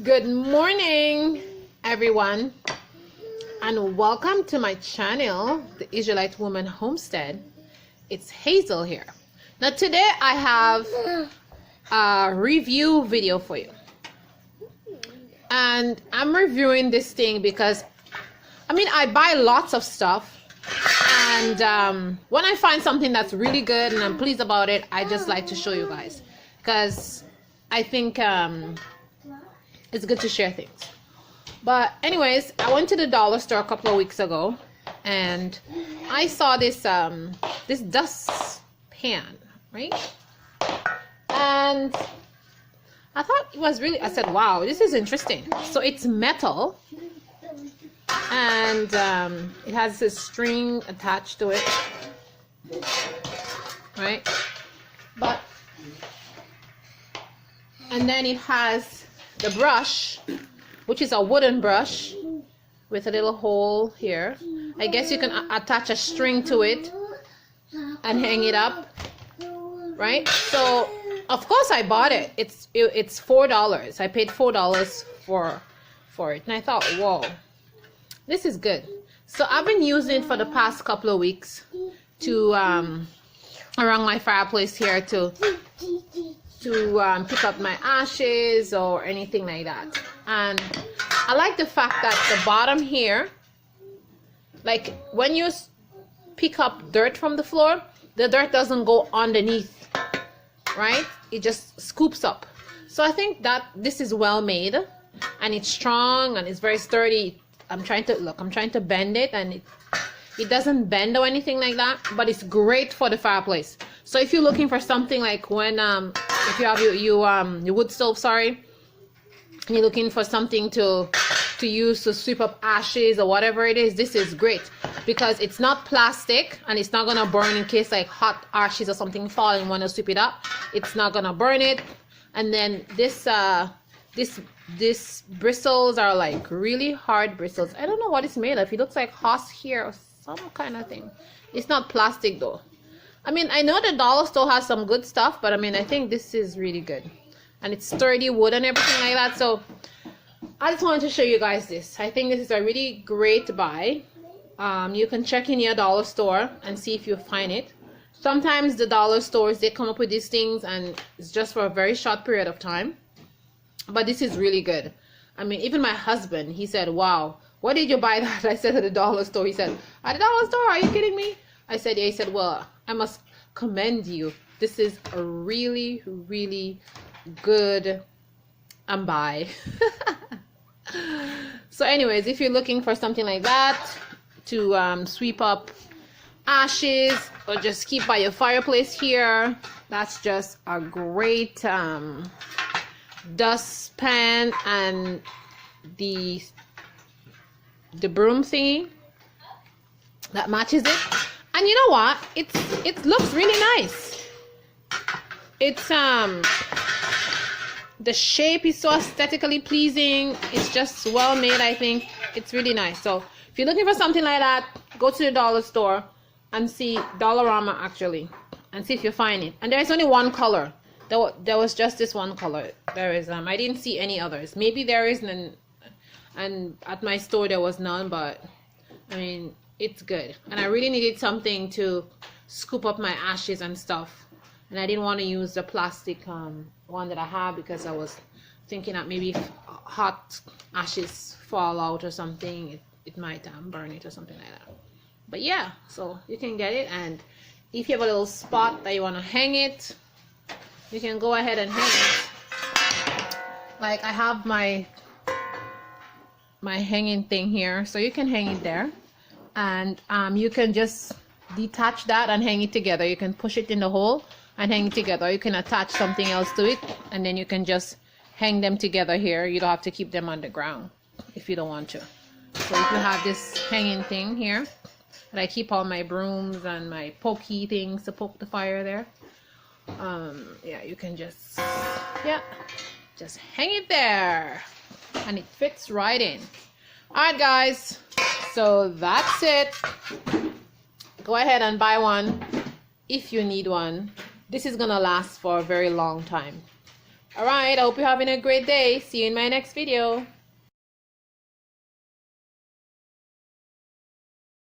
Good morning, everyone, and welcome to my channel, the Israelite Woman Homestead. It's Hazel here. Now today I have a review video for you, and I'm reviewing this thing because I buy lots of stuff, and when I find something that's really good and I'm pleased about it, I just like to show you guys because I think it's good to share things. But anyways, I went to the dollar store a couple of weeks ago and I saw this this dustpan, right? And I thought it was really, I said, wow, this is interesting. So it's metal and it has this string attached to it, right? And then it has the brush, which is a wooden brush with a little hole here. I guess you can attach a string to it and hang it up, right? So of course I bought it. It's $4. I paid $4 for it, and I thought, whoa, this is good. So I've been using it for the past couple of weeks to around my fireplace here to pick up my ashes or anything like that. And I like the fact that the bottom here, like when you pick up dirt from the floor, the dirt doesn't go underneath, right? It just scoops up. So I think that this is well made and it's strong and it's very sturdy. I'm trying to bend it, and it doesn't bend or anything like that, but it's great for the fireplace. So if you're looking for something like when if you have your wood stove, sorry, and you're looking for something to use to sweep up ashes or whatever it is, this is great because it's not plastic and it's not gonna burn in case like hot ashes or something fall and you want to sweep it up. It's not gonna burn it. And then this bristles are like really hard bristles. I don't know what it's made of. It looks like horsehair or some kind of thing. It's not plastic though. I know the dollar store has some good stuff, but I think this is really good. And it's sturdy wood and everything like that. So I just wanted to show you guys this. I think this is a really great buy. You can check in your dollar store and see if you find it. Sometimes the dollar stores, they come up with these things and it's just for a very short period of time. But this is really good. Even my husband, he said, wow, where did you buy that? I said, at the dollar store. He said, at the dollar store? Are you kidding me? I said, yeah. He said, well, I must commend you. This is a really, really good buy. So anyways, if you're looking for something like that to sweep up ashes or just keep by your fireplace here, that's just a great dustpan. And the broom thingy that matches it. And you know what? It looks really nice. It's the shape is so aesthetically pleasing. It's just well made. I think it's really nice. So if you're looking for something like that, go to the dollar store and see Dollarama actually, and see if you find it. And there's only one color. There was just this one color. There is I didn't see any others. Maybe there is, and at my store there was none, but it's good. And I really needed something to scoop up my ashes and stuff, and I didn't want to use the plastic one that I have because I was thinking that maybe if hot ashes fall out or something, it might burn it or something like that. But yeah, so you can get it, and if you have a little spot that you want to hang it, you can go ahead and hang it. Like I have my hanging thing here, so you can hang it there. And you can just detach that and hang it together. You can push it in the hole and hang it together. You can attach something else to it, and then you can just hang them together here. You don't have to keep them on the ground if you don't want to. So if you have this hanging thing here, and I keep all my brooms and my pokey things to poke the fire there, yeah, you can just hang it there, and it fits right in. All right, guys. So that's it. Go ahead and buy one if you need one. This is gonna last for a very long time. All right, I hope you're having a great day. See you in my next video.